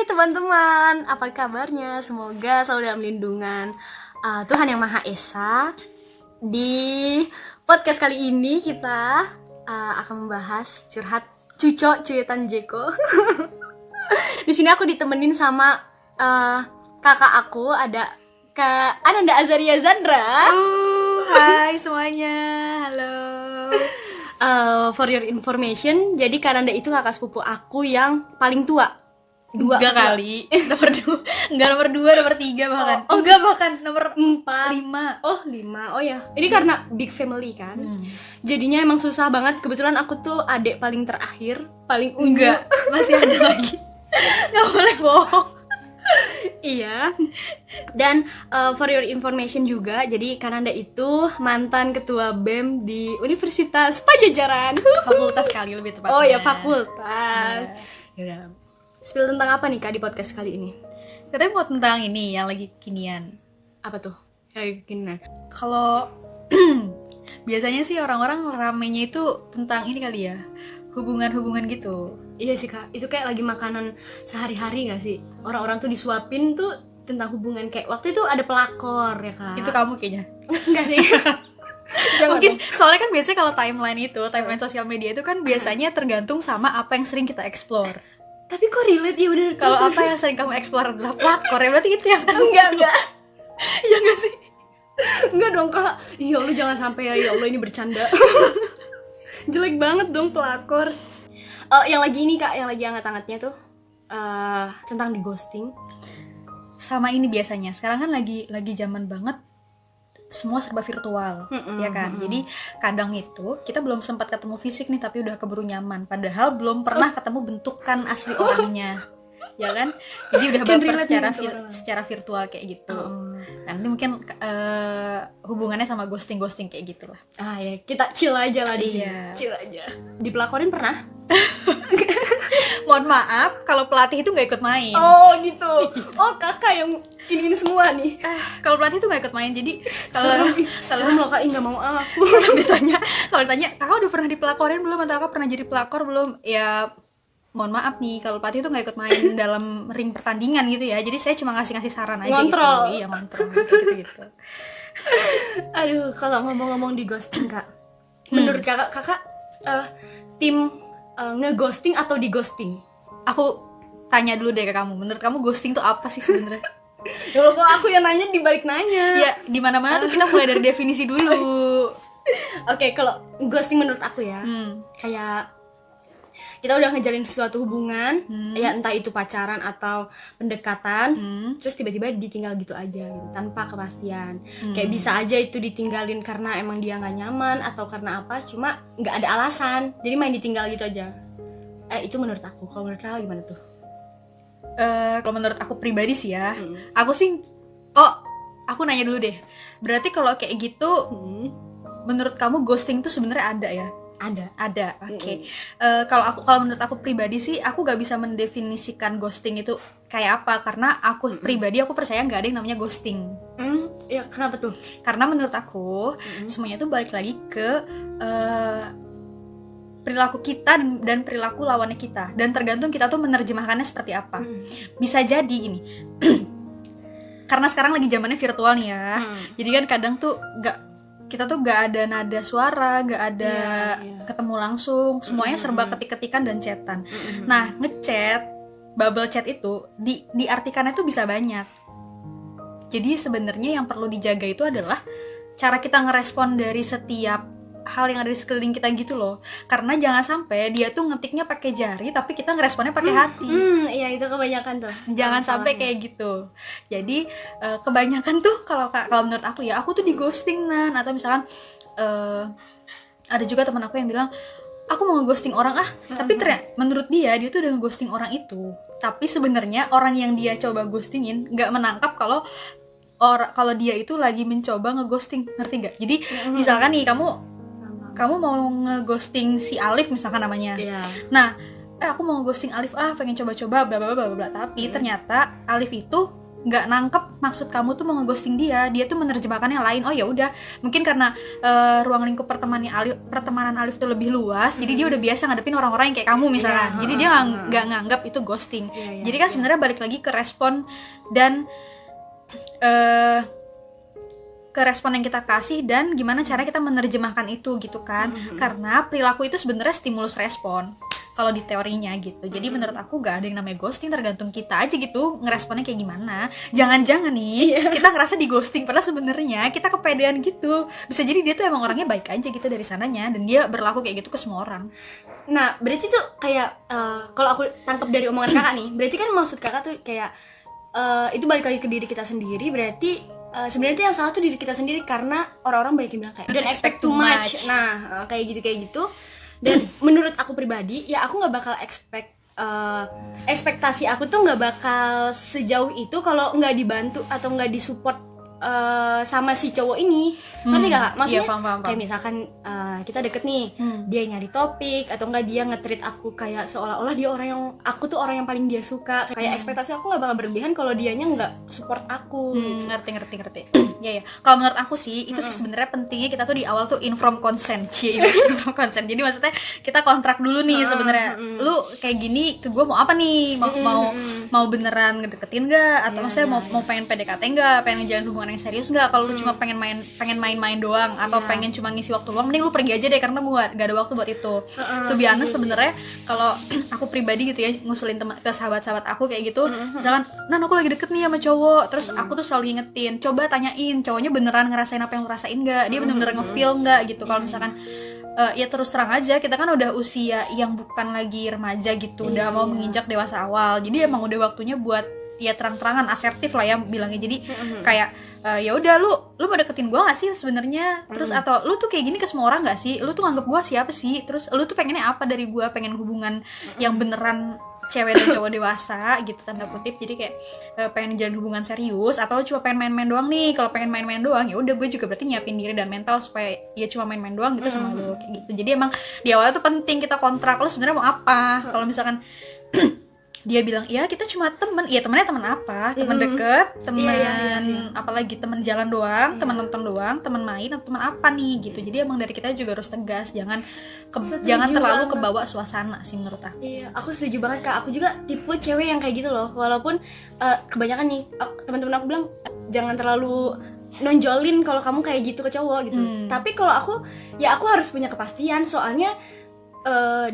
teman-teman, apa kabarnya? Semoga selalu dalam lindungan Tuhan Yang Maha Esa. Di podcast kali ini kita akan membahas curhat cuitan Jeko. Di sini aku ditemenin sama kakak aku, ada Kak Ananda Azaria Zandra. Hai semuanya, halo. For your information, jadi Kak Ananda itu kakak sepupu aku yang paling tua. Enggak kali, nomor 2, enggak nomor 2, nomor 3 bahkan. Enggak, bahkan nomor 4, 5. Oh 5, oh ya. Ini karena big family kan. Jadinya emang susah banget. Kebetulan aku tuh adik paling terakhir, paling unyu. Enggak, masih ada lagi. Enggak boleh bohong. Iya. Dan for your information juga, jadi Kananda itu mantan ketua BEM di Universitas Pajajaran. Fakultas kali lebih tepatnya. Oh ya, fakultas. Yaudah. Spill tentang apa nih Kak di podcast kali ini? Katanya mau tentang ini yang lagi kekinian. Apa tuh? Kayak gini. Kalau biasanya sih orang-orang ramenya itu tentang ini kali ya, hubungan-hubungan gitu. Iya sih Kak, itu kayak lagi makanan sehari-hari gak sih? Orang-orang tuh disuapin tuh tentang hubungan. Kayak waktu itu ada pelakor ya Kak. Itu kamu kayaknya. Enggak sih. Mungkin soalnya kan biasanya kalau timeline sosial media itu kan biasanya tergantung sama apa yang sering kita explore. Tapi kok relate ya bener. Kalau apa yang sering kamu explore adalah pelakor, ya berarti itu yang enggak. Iya enggak sih? Enggak dong Kak. Ya Allah jangan sampai ya Allah ini bercanda. Jelek banget dong pelakor. Yang lagi ini Kak, yang lagi hangat-hangatnya tuh tentang di ghosting. Sama ini biasanya. Sekarang kan lagi zaman banget semua serba virtual, ya kan? Jadi kadang itu kita belum sempat ketemu fisik nih, tapi udah keburu nyaman. Padahal belum pernah ketemu bentukan asli orangnya, ya kan? Jadi udah baper secara virtual kayak gitu. Nah ini mungkin hubungannya sama ghosting kayak gitulah. Ah ya, kita chill aja lah di sini. Iya. Chill aja. Dipelakorin pernah? Mohon maaf, kalau pelatih itu nggak ikut main. Oh gitu. Oh kakak yang ini semua nih. Kalau pelatih itu nggak ikut main, jadi kalau loh Kak, nggak mau aku. kalau ditanya kakak udah pernah dipelakorin belum, atau kakak pernah jadi pelakor belum, ya mohon maaf nih, kalau pelatih itu nggak ikut main dalam ring pertandingan gitu ya. Jadi saya cuma ngasih saran aja. Ngontrol. Gitu. Iya, ngontrol gitu. Aduh, kalau ngomong-ngomong di ghosting Kak, menurut kakak tim nge-ghosting atau di ghosting? Aku tanya dulu deh ke kamu, menurut kamu ghosting itu apa sih sebenarnya? Kalau kok aku yang nanya dibalik nanya. Ya di mana-mana tuh kita mulai dari definisi dulu. Oke, kalau ghosting menurut aku ya, kayak kita udah ngejalin suatu hubungan, ya entah itu pacaran atau pendekatan, terus tiba-tiba ditinggal gitu aja gitu, tanpa kepastian. Kayak bisa aja itu ditinggalin karena emang dia nggak nyaman atau karena apa, cuma nggak ada alasan, jadi main ditinggal gitu aja. Itu menurut aku. Kalau menurut kakak gimana tuh? Kalau menurut aku pribadi sih ya, aku nanya dulu deh. Berarti kalau kayak gitu, menurut kamu ghosting tuh sebenarnya ada ya? Ada. Oke. Kalau menurut aku pribadi sih, aku gak bisa mendefinisikan ghosting itu kayak apa, karena aku pribadi aku percaya nggak ada yang namanya ghosting. Ya kenapa tuh? Karena menurut aku semuanya tuh balik lagi ke perilaku kita dan perilaku lawannya kita, dan tergantung kita tuh menerjemahkannya seperti apa. Bisa jadi gini. Karena sekarang lagi zamannya virtual nih ya. Jadi kan kadang tuh kita tuh gak ada nada suara, gak ada ketemu langsung, semuanya serba ketik-ketikan dan chatan. Nah, ngechat, bubble chat itu diartikannya tuh bisa banyak. Jadi sebenarnya yang perlu dijaga itu adalah cara kita ngerespon dari setiap hal yang ada di sekeliling kita gitu loh. Karena jangan sampai dia tuh ngetiknya pakai jari tapi kita ngeresponnya pakai hati. Iya, itu kebanyakan tuh. Jangan sampai kayak gitu. Jadi kebanyakan tuh kalau menurut aku ya, aku tuh di ghosting atau misalkan ada juga teman aku yang bilang aku mau nge-ghosting orang tapi ternyata menurut dia tuh udah nge-ghosting orang itu. Tapi sebenarnya orang yang dia coba ghostingin nggak menangkap kalau dia itu lagi mencoba nge-ghosting, ngerti nggak? Jadi misalkan nih kamu mau nge-ghosting si Alif misalkan namanya. Nah, aku mau nge-ghosting Alif, pengen coba-coba bla bla bla bla, tapi ternyata Alif itu nggak nangkep maksud kamu tuh mau ngeghosting dia tuh menerjemahkannya lain. Oh ya udah, mungkin karena ruang lingkup pertemanan Alif tuh lebih luas, jadi dia udah biasa ngadepin orang-orang yang kayak kamu misalnya. Jadi dia nggak nganggap itu ghosting. Jadi kan sebenarnya balik lagi ke respon dan ke respon yang kita kasih dan gimana cara kita menerjemahkan itu gitu kan. Karena perilaku itu sebenarnya stimulus respon kalau di teorinya gitu. Jadi menurut aku gak ada yang namanya ghosting, tergantung kita aja gitu ngeresponnya kayak gimana. Jangan-jangan nih kita ngerasa di ghosting padahal sebenarnya kita kepedean gitu. Bisa jadi dia tuh emang orangnya baik aja gitu dari sananya dan dia berlaku kayak gitu ke semua orang. Nah berarti tuh kayak kalau aku tangkap dari omongan kakak nih, berarti kan maksud kakak tuh kayak itu balik lagi ke diri kita sendiri. Berarti sebenarnya tuh yang salah tuh diri kita sendiri karena orang-orang banyak yang bilang kayak don't expect too much. Nah kayak gitu. Dan menurut aku pribadi ya aku nggak bakal ekspektasi aku tuh nggak bakal sejauh itu kalau nggak dibantu atau nggak disupport sama si cowok ini. Ngerti gak kak? Maksudnya paham. kayak misalkan kita deket nih, dia nyari topik atau enggak dia nge-treat aku kayak seolah-olah dia orang yang aku tuh orang yang paling dia suka. Kayak ekspektasi aku nggak bakal berlebihan kalau dianya nggak support aku. Ngerti. Ya. Kalau menurut aku sih itu sih sebenarnya pentingnya kita tuh di awal tuh informed consent. Informed consent. Jadi maksudnya kita kontrak dulu nih sebenarnya. Lu kayak gini ke gue mau apa nih? Mau beneran ngedeketin nggak? Atau maksudnya mau pengen PDKT nggak? Pengen ngejalin hubungan yang serius nggak? Kalau lu cuma pengen main doang atau pengen cuma ngisi waktu luang, mending lu pergi aja deh karena gue gak ada waktu buat itu. To be honest sebenarnya kalau aku pribadi gitu ya ngusulin ke sahabat-sahabat aku kayak gitu, misalkan Nan aku lagi deket nih sama cowok, terus aku tuh selalu ingetin, coba tanyain cowoknya beneran ngerasain apa yang lu rasain nggak, dia bener-bener nge-feel nggak gitu. Kalau misalkan ya terus terang aja kita kan udah usia yang bukan lagi remaja gitu, udah mau menginjak dewasa awal, jadi emang udah waktunya buat ya terang-terangan asertif lah ya bilangnya. Jadi kayak ya udah lu mau deketin gue nggak sih sebenarnya, terus atau lu tuh kayak gini ke semua orang nggak sih, lu tuh nganggep gue siapa sih, terus lu tuh pengennya apa dari gue, pengen hubungan yang beneran cewek dan cowok dewasa gitu tanda kutip. Jadi kayak pengen jalan hubungan serius atau cuma pengen main-main doang nih. Kalau pengen main-main doang ya udah gue juga berarti nyiapin diri dan mental supaya ya cuma main-main doang gitu sama lu kayak gitu. Jadi emang di awal tuh penting kita kontrak lu sebenarnya mau apa. Kalau misalkan dia bilang iya kita cuma temen, iya temennya temen apa, temen deket, temen apalagi temen jalan doang, temen nonton doang, temen main atau temen apa nih gitu. Jadi emang dari kita juga harus tegas, jangan terlalu kebawa suasana sih menurut aku. Iya, aku setuju banget kak. Aku juga tipe cewek yang kayak gitu loh. Walaupun kebanyakan nih teman-teman aku bilang jangan terlalu nonjolin kalau kamu kayak gitu ke cowok gitu. Tapi kalau aku harus punya kepastian, soalnya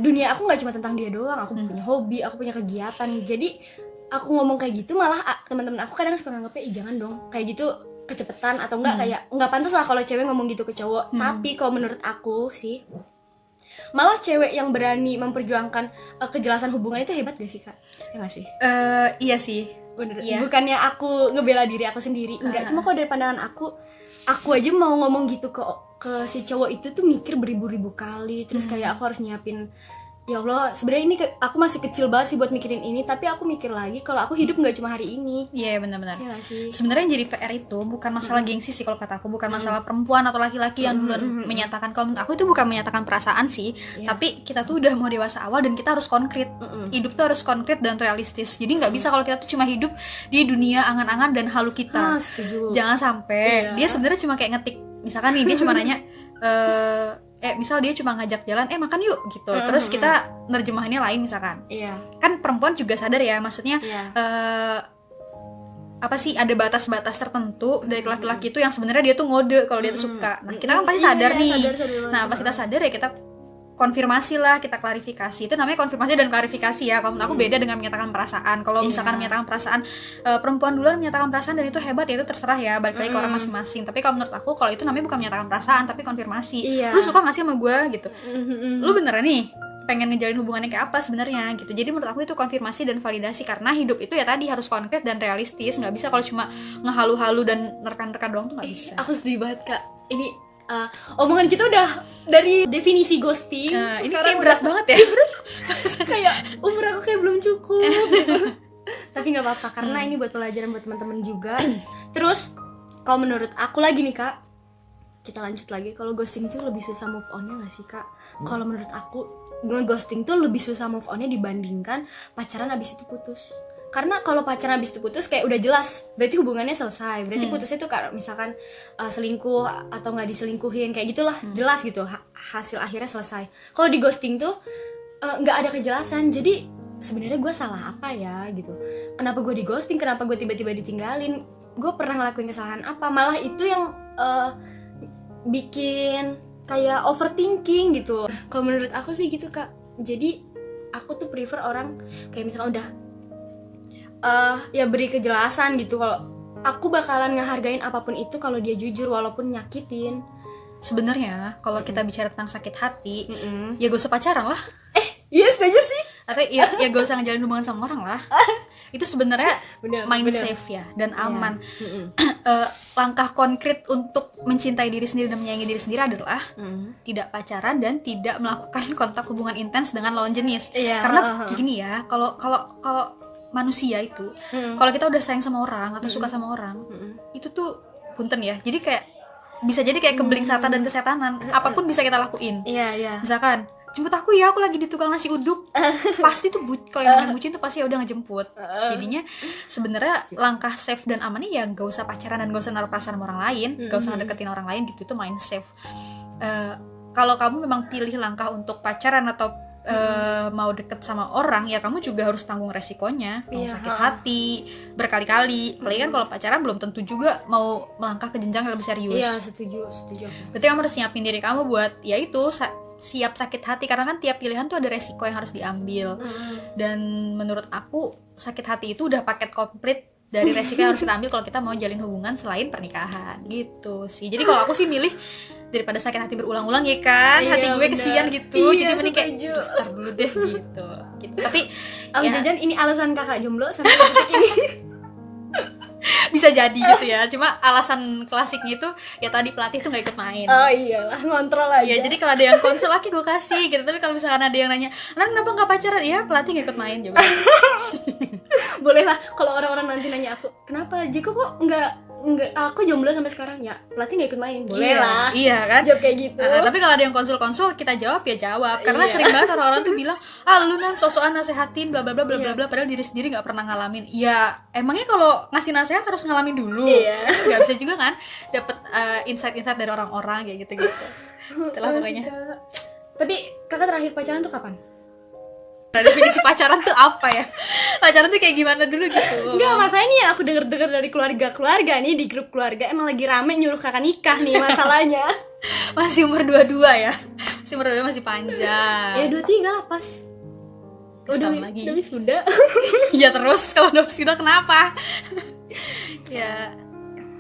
dunia aku nggak cuma tentang dia doang. Aku punya hobi, aku punya kegiatan. Jadi aku ngomong kayak gitu malah teman-teman aku kadang suka nganggepnya jangan dong kayak gitu kecepetan atau enggak kayak nggak pantas lah kalau cewek ngomong gitu ke cowok. Tapi kalau menurut aku sih malah cewek yang berani memperjuangkan kejelasan hubungan itu hebat gak sih kak? Ya nggak sih? Iya sih. Bener. Iya. Bukannya aku ngebela diri aku sendiri, enggak. Cuma kalau dari pandangan aku aja mau ngomong gitu ke si cowok itu tuh mikir beribu-ribu kali. Terus kayak aku harus nyiapin, ya Allah sebenarnya ini aku masih kecil banget sih buat mikirin ini, tapi aku mikir lagi kalau aku hidup nggak cuma hari ini. Iya benar-benar. Ya sih. Sebenarnya yang jadi PR itu bukan masalah gengsi sih kalau kata aku, bukan masalah perempuan atau laki-laki yang duluan menyatakan. Kalau menurut aku itu bukan menyatakan perasaan sih, tapi kita tuh udah mau dewasa awal dan kita harus konkret. Hidup tuh harus konkret dan realistis. Jadi nggak bisa kalau kita tuh cuma hidup di dunia angan-angan dan halu kita. Jangan sampai dia sebenarnya cuma kayak ngetik. Misalkan nih dia cuma nanya misal dia cuma ngajak jalan makan yuk gitu, terus kita nerjemahannya lain misalkan. Kan perempuan juga sadar ya, maksudnya apa sih ada batas-batas tertentu dari laki-laki itu yang sebenarnya dia tuh ngode kalau dia tuh suka. Nah kita kan pasti sadar nih. Nah pas kita sadar ya kita konfirmasi lah, kita klarifikasi. Itu namanya konfirmasi dan klarifikasi ya. Kalau menurut aku beda dengan menyatakan perasaan. Kalau misalkan menyatakan perasaan, perempuan duluan menyatakan perasaan dan itu hebat ya, itu terserah ya, balik lagi ke orang masing-masing. Tapi kalau menurut aku, kalau itu namanya bukan menyatakan perasaan tapi konfirmasi. Lu suka gak sih sama gue gitu? Lu beneran nih pengen ngejalin hubungannya kayak apa sebenarnya gitu. Jadi menurut aku itu konfirmasi dan validasi, karena hidup itu ya tadi harus konkret dan realistis. Nggak bisa kalau cuma ngehalu-halu dan nerka-nerka doang tuh nggak bisa. Aku setuju banget kak. Ini omongan kita udah dari definisi ghosting. Ini kayak berat banget ya. Kayak umur aku kayak belum cukup. Tapi nggak apa-apa karena ini buat pelajaran buat teman-teman juga. Terus kalau menurut aku lagi nih kak, kita lanjut lagi. Kalau ghosting tuh lebih susah move on-nya nggak sih kak? Kalau menurut aku nge-ghosting tuh lebih susah move on-nya dibandingkan pacaran abis itu putus. karena kalau pacaran habis itu putus kayak udah jelas berarti hubungannya selesai, berarti putusnya tuh kalau misalkan selingkuh atau nggak diselingkuhin kayak gitulah, jelas gitu hasil akhirnya selesai. Kalau di ghosting tuh nggak ada kejelasan, jadi sebenarnya gue salah apa ya gitu, kenapa gue di ghosting, kenapa gue tiba-tiba ditinggalin, gue pernah ngelakuin kesalahan apa, malah itu yang bikin kayak overthinking gitu. Kalau menurut aku sih gitu Kak, jadi aku tuh prefer orang kayak misalkan udah ya beri kejelasan gitu, kalau aku bakalan ngehargain apapun itu kalau dia jujur walaupun nyakitin. Sebenarnya kalau kita bicara tentang sakit hati, ya gak usah pacaran lah. Iya setuju sih. Atau ya gak usah ngejalin hubungan sama orang lah. Itu sebenarnya safe ya dan aman. Langkah konkret untuk mencintai diri sendiri dan menyayangi diri sendiri adalah tidak pacaran dan tidak melakukan kontak hubungan intens dengan lawan jenis. Karena gini ya, kalau manusia itu, kalau kita udah sayang sama orang atau suka sama orang, itu tuh punten ya. Jadi kayak bisa jadi kayak kebeling setan dan kesetanan. Apapun bisa kita lakuin. Misalkan jemput aku ya, aku lagi di tukang nasi uduk, pasti tuh kalau yang namanya bucin tuh pasti ya udah ngejemput. Jadinya sebenarnya langkah safe dan amannya ya gak usah pacaran dan gak usah naruh perasaan sama orang lain, gak usah deketin orang lain gitu, itu main safe. Kalau kamu memang pilih langkah untuk pacaran atau mau deket sama orang, ya kamu juga harus tanggung resikonya, mau sakit hati berkali-kali. Apalagi kan kalau pacaran belum tentu juga mau melangkah ke jenjang yang lebih serius. Iya, setuju. Berarti kamu harus nyiapin diri kamu buat ya itu siap sakit hati, karena kan tiap pilihan tuh ada resiko yang harus diambil. Dan menurut aku sakit hati itu udah paket komplit dari resiko yang harus kita ambil kalau kita mau jalin hubungan selain pernikahan gitu sih. Jadi kalau aku sih milih daripada sakit hati berulang-ulang ya kan, hati gue kesian gitu. Jadi mending kayak ntar dulu deh gitu. Tapi jajan ini alasan kakak jomblo sampai detik ini. Bisa jadi gitu ya, cuma alasan klasiknya itu ya tadi pelatih tuh gak ikut main. Oh iyalah, ngontrol aja. Ya jadi kalau ada yang konsul laki gue kasih gitu, tapi kalau misalkan ada yang nanya, "Nah, kenapa gak pacaran?" Ya pelatih gak ikut main juga. Boleh lah kalau orang-orang nanti nanya aku, "Kenapa Jiko kok nggak aku jomblo sampai sekarang?" Ya pelatih nggak ikut main. Boleh lah. Iya kan? Jawab kayak gitu. Tapi kalau ada yang konsul-konsul, kita jawab ya jawab. Karena sering banget orang-orang tuh bilang, "Lu nan sosokan nasehatin bla bla bla bla bla bla," padahal diri sendiri nggak pernah ngalamin. Ya emangnya kalau ngasih nasihat harus ngalamin dulu. Nggak bisa juga kan dapat insight-insight dari orang-orang kayak gitu-gitu. Itulah pokoknya. Tapi kakak terakhir pacaran tuh kapan? Nah, definisi pacaran tuh apa ya? Pacaran tuh kayak gimana dulu gitu? Enggak, masalahnya nih aku denger dari keluarga nih, di grup keluarga emang lagi rame nyuruh kakak nikah nih masalahnya. Masih umur 22 ya? Masih umur 22 masih panjang. Ya 23 lah pas. Udah wisuda. Ya terus kalau udah wisuda kenapa? Ya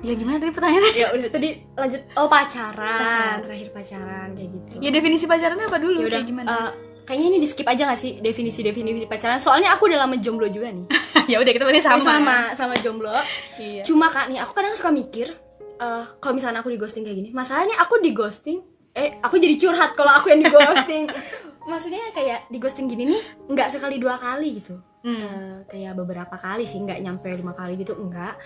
gimana tadi pertanyaannya? Ya udah tadi lanjut. Oh pacaran. Terakhir pacaran kayak gitu. Ya definisi pacarannya apa dulu? Ya udah, kayak gimana? Kayaknya ini di skip aja gak sih definisi pacaran? Soalnya aku udah lama jomblo juga nih. Ya udah kita berarti sama jomblo. Iya. Cuma Kak nih, aku kadang suka mikir kalau misalnya aku di ghosting kayak gini, masalahnya aku di ghosting aku jadi curhat kalau aku yang di ghosting. Maksudnya kayak di ghosting gini nih nggak sekali 2 kali gitu. Kayak beberapa kali sih, nggak nyampe 5 kali gitu, enggak.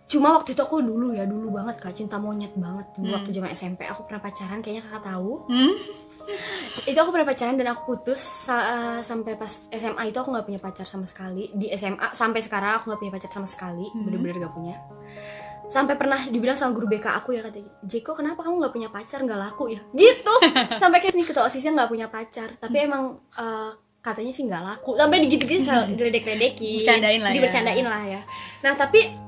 Cuma waktu itu aku dulu banget Kak, cinta monyet banget dulu. Waktu zaman SMP aku pernah pacaran, kayaknya kakak tahu. Itu aku pernah pacaran dan aku putus sampai pas SMA itu aku nggak punya pacar sama sekali. Di SMA sampai sekarang aku nggak punya pacar sama sekali, bener-bener nggak punya. Sampai pernah dibilang sama guru BK aku ya, katanya, "Jeko kenapa kamu nggak punya pacar, nggak laku ya?" Gitu. Sampai kayak sini ketua OSISnya nggak punya pacar, tapi emang katanya sih nggak laku. Sampai digitu-gitu diledek-ledekin, dibercandain lah ya. Nah tapi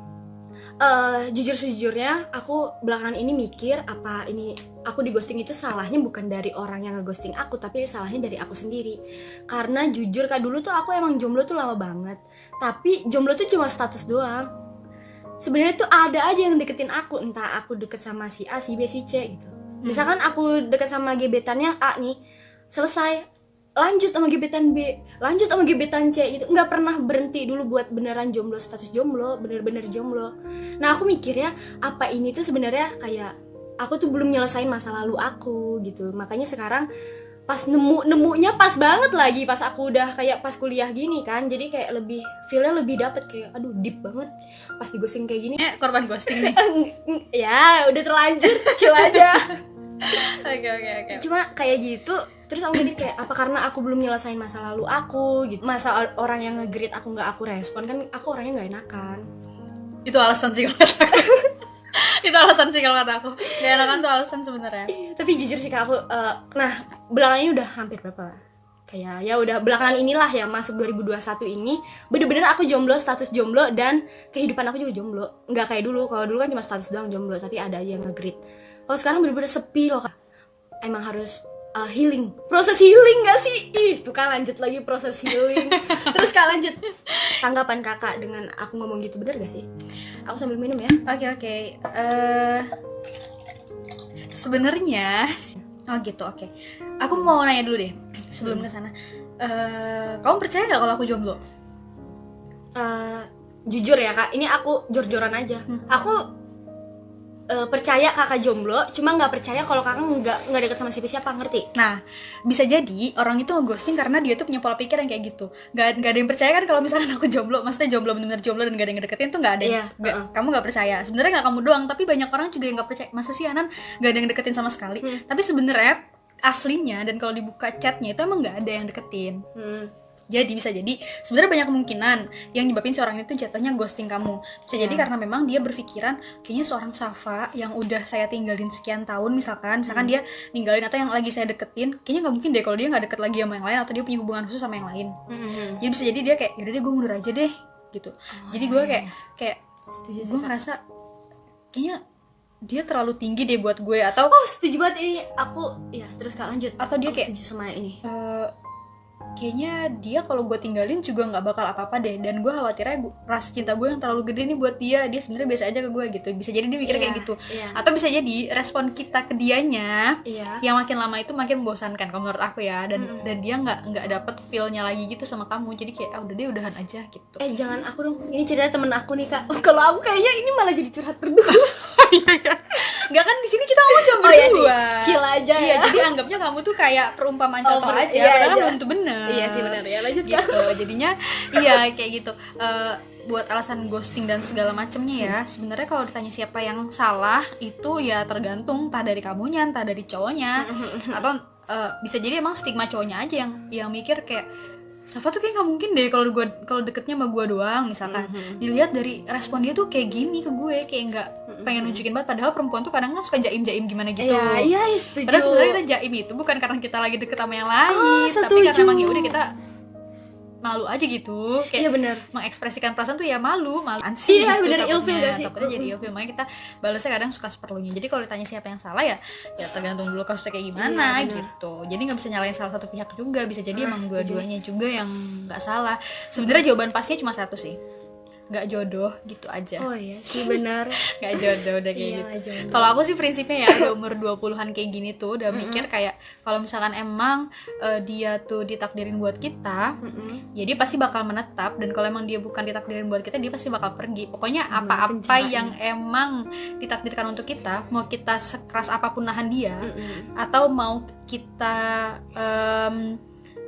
jujur sejujurnya aku belakangan ini mikir apa ini aku di ghosting itu salahnya bukan dari orang yang ngeghosting aku, tapi salahnya dari aku sendiri. Karena jujur Kak, dulu tuh aku emang jomblo tuh lama banget, tapi jomblo tuh cuma status doang. Sebenarnya tuh ada aja yang deketin aku, entah aku deket sama si A, si B, si C gitu. Misalkan aku deket sama gebetannya A nih, selesai, lanjut sama gebetan B, lanjut sama gebetan C gitu. Nggak pernah berhenti dulu buat beneran jomblo, status jomblo, bener-bener jomblo. Nah aku mikirnya apa ini tuh sebenarnya kayak aku tuh belum nyelesain masa lalu aku gitu. Makanya sekarang pas nemunya pas banget lagi pas aku udah kayak pas kuliah gini kan, jadi kayak lebih feelnya lebih dapet, kayak aduh deep banget pas di ghosting kayak gini. Korban ghosting nih. Ya udah terlanjur, chill aja. Oke. Cuma kayak gitu Terus aku mikir kayak apa karena aku belum nyelesain masa lalu aku gitu, masa orang yang nge-greet aku nggak aku respon, kan aku orangnya nggak enakan. Itu alasan sih kalau kata aku. Itu alasan sih kalau kata aku, nggak enakan tuh alasan sebenarnya. Tapi jujur sih Kak, aku nah belakangan ini udah hampir berapa, kayak ya udah belakangan inilah ya, masuk 2021 ini bener-bener aku jomblo, status jomblo, dan kehidupan aku juga jomblo. Nggak kayak dulu, kalau dulu kan cuma status doang jomblo tapi ada aja yang nge-greet. Kalau sekarang bener-bener sepi loh Kak. Emang harus healing, proses healing gak sih? Ih, tuh Kak lanjut lagi proses healing. Terus Kak lanjut, tanggapan Kakak dengan aku ngomong gitu bener gak sih? Aku sambil minum ya. Oke. Sebenarnya gitu, oke. Aku mau nanya dulu deh sebelum kesana. Kamu percaya gak kalau aku jomblo? Jujur ya Kak, ini aku jor-joran aja. Aku percaya Kakak jomblo, cuma nggak percaya kalau Kakak nggak deket sama siapa-siapa, ngerti? Nah, bisa jadi orang itu nge-ghosting karena dia tuh punya pola pikir yang kayak gitu. Gak ada yang percaya kan kalau misalkan aku jomblo, maksudnya jomblo bener-bener jomblo dan gak ada yang ngedeketin tuh, gak ada yang, kamu gak percaya. Sebenarnya gak kamu doang, tapi banyak orang juga yang gak percaya. Masa sih Anan gak ada yang deketin sama sekali? Tapi sebenarnya aslinya dan kalau dibuka chatnya itu emang gak ada yang deketin. Jadi bisa jadi sebenarnya banyak kemungkinan yang nyebabin si orang itu jatuhnya ghosting kamu. Bisa jadi karena memang dia berpikiran kayaknya seorang Safa yang udah saya tinggalin sekian tahun, misalkan dia ninggalin atau yang lagi saya deketin, kayaknya nggak mungkin deh kalau dia nggak deket lagi sama yang lain atau dia punya hubungan khusus sama yang lain. Jadi bisa jadi dia kayak yaudah deh gue mundur aja deh gitu. Jadi gue kayak gue ngerasa kayaknya dia terlalu tinggi deh buat gue, atau setuju banget ini aku ya. Terus Kak lanjut, atau dia aku kayak setuju sama ini. Kayaknya dia kalau gue tinggalin juga nggak bakal apa-apa deh, dan gue khawatirnya rasa cinta gue yang terlalu gede nih buat dia sebenarnya biasa aja ke gue gitu. Bisa jadi dia mikir kayak gitu. Atau bisa jadi respon kita ke dianya yang makin lama itu makin membosankan kalau menurut aku ya, dan dia nggak dapet feel-nya lagi gitu sama kamu, jadi kayak udah deh udahan aja gitu. Jangan aku dong, ini ceritanya temen aku nih Kak. Kalau aku kayaknya ini malah jadi curhat berdua. Nggak kan di sini kita ngomong cuma berdua, chill aja ya. Jadi anggapnya kamu tuh kayak perumpamaan contoh aja, padahal belum tentu bener. Iya sih benar ya, lanjut gitu. Jadinya iya kayak gitu. Buat alasan ghosting dan segala macemnya ya, sebenarnya kalau ditanya siapa yang salah itu ya tergantung entah dari kamunya, entah dari cowoknya, atau bisa jadi emang stigma cowoknya aja yang mikir kayak Safa tuh kayak nggak mungkin deh kalau deketnya sama gue doang misalkan. Dilihat dari respon dia tuh kayak gini ke gue, kayak nggak pengen nunjukin banget, padahal perempuan tuh kadang kan suka jaim-jaim gimana gitu. Iya, setuju. Padahal sebenarnya kita jaim itu bukan karena kita lagi deket sama yang lain, tapi karena emang ya udah kita malu aja gitu, kayak bener, mengekspresikan perasaan tuh ya malu sih. Iya gitu, bener, ilfil gak sih? Takutnya jadi ilfil, makanya kita balasnya kadang suka seperlunya. Jadi kalau ditanya siapa yang salah ya tergantung dulu kasusnya kayak gimana gitu. Jadi nggak bisa nyalain salah satu pihak juga, bisa jadi emang dua-duanya juga yang nggak salah. Sebenarnya jawaban pastinya cuma satu sih, nggak jodoh gitu aja. Oh iya sih benar. Nggak jodoh udah kayak gitu. Kalau aku sih prinsipnya ya udah umur 20-an kayak gini tuh udah mikir kayak kalau misalkan emang dia tuh ditakdirin buat kita, ya dia pasti bakal menetap, dan kalau emang dia bukan ditakdirin buat kita, dia pasti bakal pergi. Pokoknya apa-apa yang emang ditakdirkan untuk kita, mau kita sekeras apapun nahan dia, atau mau kita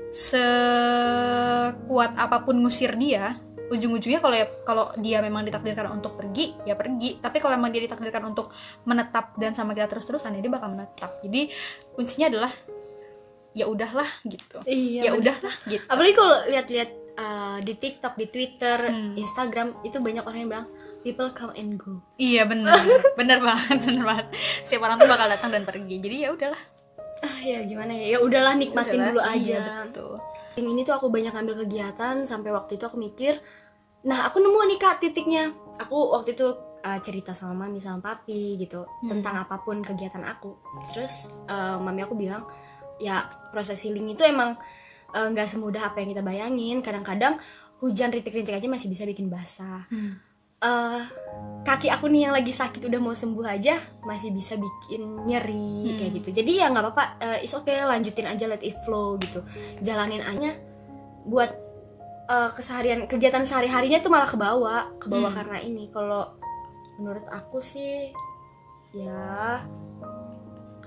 sekuat apapun ngusir dia, ujung-ujungnya kalau dia memang ditakdirkan untuk pergi ya pergi. Tapi kalau memang dia ditakdirkan untuk menetap dan sama kita terus-terusan, ya dia bakal menetap. Jadi kuncinya adalah ya udahlah gitu. Ya udahlah gitu. Apalagi kalau lihat-lihat di TikTok, di Twitter, Instagram, itu banyak orang yang bilang people come and go. Iya benar banget. Setiap orang tuh bakal datang dan pergi. Jadi ya udahlah. Ya gimana ya udahlah, nikmatin dulu aja. Iya, betul. Ini tuh aku banyak ambil kegiatan sampai waktu itu aku mikir, nah aku nemu nih Kak titiknya. Aku waktu itu cerita sama mami sama papi gitu tentang apapun kegiatan aku. Terus mami aku bilang ya proses healing itu emang nggak semudah apa yang kita bayangin. Kadang-kadang hujan rintik-rintik aja masih bisa bikin basah. Kaki aku nih yang lagi sakit udah mau sembuh aja masih bisa bikin nyeri kayak gitu. Jadi ya nggak apa-apa, it's okay, lanjutin aja, let it flow gitu, jalanin aja. Buat keseharian kegiatan sehari-harinya tuh malah ke bawah karena ini. Kalau menurut aku sih ya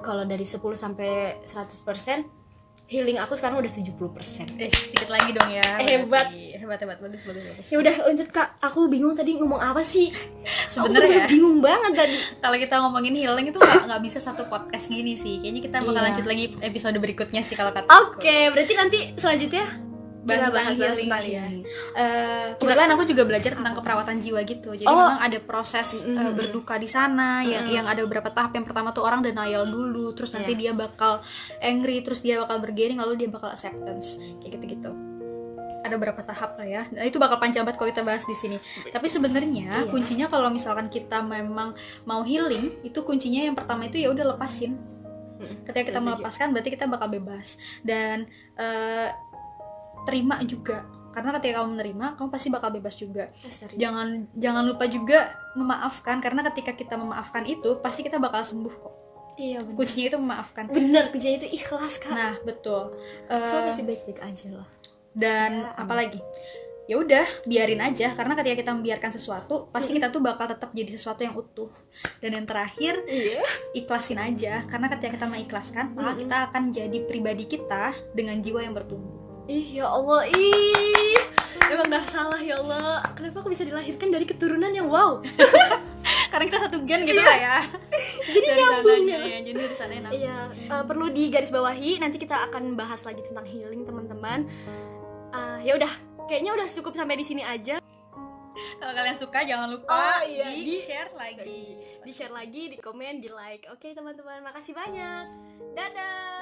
kalau dari 10 sampai 100% healing aku sekarang udah 70%. Sedikit lagi dong ya. Hebat. Hebat, bagus. Ya udah lanjut Kak, aku bingung tadi ngomong apa sih. Sebenarnya bingung banget tadi. Kalau kita ngomongin healing itu nggak bisa satu podcast gini sih. Kayaknya kita bakal lanjut lagi episode berikutnya sih kalau kata aku. Oke, berarti nanti selanjutnya bahas healing tentang ya. Kebetulan aku juga belajar tentang keperawatan jiwa gitu. Jadi memang ada proses berduka di sana yang ada beberapa tahap. Yang pertama tuh orang denial dulu, terus nanti dia bakal angry, terus dia bakal bergaining, lalu dia bakal acceptance. Kayak gitu-gitu. Ada beberapa tahap lah ya. Nah, itu bakal panjang banget kalau kita bahas di sini. Tapi sebenarnya kuncinya kalau misalkan kita memang mau healing, itu kuncinya yang pertama itu ya udah lepasin. Ketika kita melepaskan berarti kita bakal bebas. Dan terima juga, karena ketika kamu menerima kamu pasti bakal bebas juga. Jangan lupa juga memaafkan, karena ketika kita memaafkan itu pasti kita bakal sembuh kok. Iya bener. Kuncinya itu memaafkan. Bener, kuncinya itu ikhlas Kak. Nah betul. So pasti baik-baik aja lah. Dan apalagi ya udah biarin aja, karena ketika kita membiarkan sesuatu pasti kita tuh bakal tetap jadi sesuatu yang utuh. Dan yang terakhir ikhlasin aja, karena ketika kita mengikhlaskan maka kita akan jadi pribadi kita dengan jiwa yang bertumbuh. Ya Allah, emang gak salah ya Allah. Kenapa aku bisa dilahirkan dari keturunan yang wow? Karena kita satu gen gitu lah ya. Jadi nyambung ya. Jadi dari sana enak. Iya, perlu digarisbawahi. Nanti kita akan bahas lagi tentang healing teman-teman. Ya udah, kayaknya udah cukup sampai di sini aja. Kalau kalian suka jangan lupa di-share lagi. Di-share lagi, di komen, di like. Oke teman-teman, makasih banyak. Dadah.